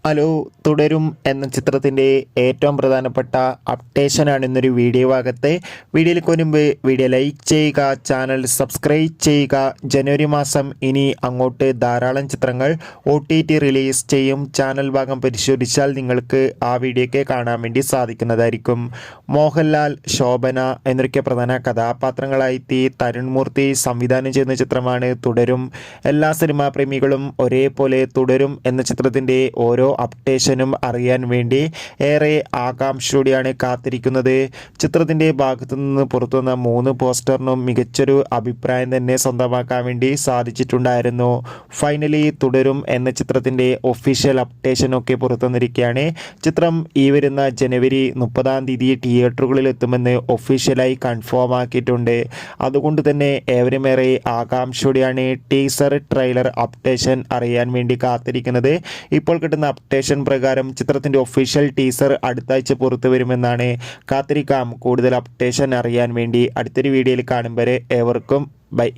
Hello, തുടരും എന്ന ചിത്രത്തിൻ്റെ ഏറ്റവും പ്രധാനപ്പെട്ട അപ്ഡേഷനാണ് ഇന്നൊരു വീഡിയോ ഭാഗത്തെ. വീഡിയോയിലേക്ക് വരുമ്പോൾ വീഡിയോ ലൈക്ക് ചെയ്യുക, ചാനൽ സബ്സ്ക്രൈബ് ചെയ്യുക. ജനുവരി മാസം ഇനി അങ്ങോട്ട് ധാരാളം ചിത്രങ്ങൾ OTT റിലീസ് ചെയ്യും. ചാനൽ ഭാഗം പരിശോധിച്ചാൽ നിങ്ങൾക്ക് ആ വീഡിയോയ്ക്ക് കാണാൻ വേണ്ടി സാധിക്കുന്നതായിരിക്കും. മോഹൻലാൽ, ശോഭന എന്നൊക്കെ പ്രധാന കഥാപാത്രങ്ങളായി തരുൺ മൂർത്തി സംവിധാനം ചെയ്യുന്ന ചിത്രമാണ് തുടരും. എല്ലാ സിനിമാ പ്രേമികളും ഒരേപോലെ തുടരും എന്ന ചിത്രത്തിൻ്റെ ഓരോ അപ്ഡേഷനും അറിയാൻ വേണ്ടി ഏറെ ആകാംക്ഷയോടെയാണ് കാത്തിരിക്കുന്നത്. ചിത്രത്തിൻ്റെ ഭാഗത്തു നിന്ന് പുറത്തുവന്ന 3 പോസ്റ്ററിനും മികച്ചൊരു അഭിപ്രായം തന്നെ സ്വന്തമാക്കാൻ വേണ്ടി സാധിച്ചിട്ടുണ്ടായിരുന്നു. ഫൈനലി തുടരും എന്ന ചിത്രത്തിൻ്റെ ഒഫീഷ്യൽ അപ്ഡേഷനൊക്കെ പുറത്തുവന്നിരിക്കുകയാണ്. ചിത്രം ഈ വരുന്ന ജനുവരി 30-ാം തീയതി തിയേറ്ററുകളിൽ എത്തുമെന്ന് ഒഫീഷ്യലായി കൺഫേം ആക്കിയിട്ടുണ്ട്. അതുകൊണ്ട് തന്നെ ഏവരുമേറെ ആകാംക്ഷയോടെയാണ് ടീസർ ട്രെയിലർ അപ്ഡേഷൻ അറിയാൻ വേണ്ടി കാത്തിരിക്കുന്നത്. ഇപ്പോൾ കിട്ടുന്ന അപ്ഡേഷൻ പ്രകാരം ചിത്രത്തിൻ്റെ ഒഫീഷ്യൽ ടീസർ അടുത്ത ആഴ്ച പുറത്തു വരുമെന്നാണ്. കാത്തിരിക്കാം കൂടുതൽ അപ്ഡേഷൻ അറിയാൻ വേണ്ടി. അടുത്തൊരു വീഡിയോയിൽ കാണും വരെ ഏവർക്കും ബൈ.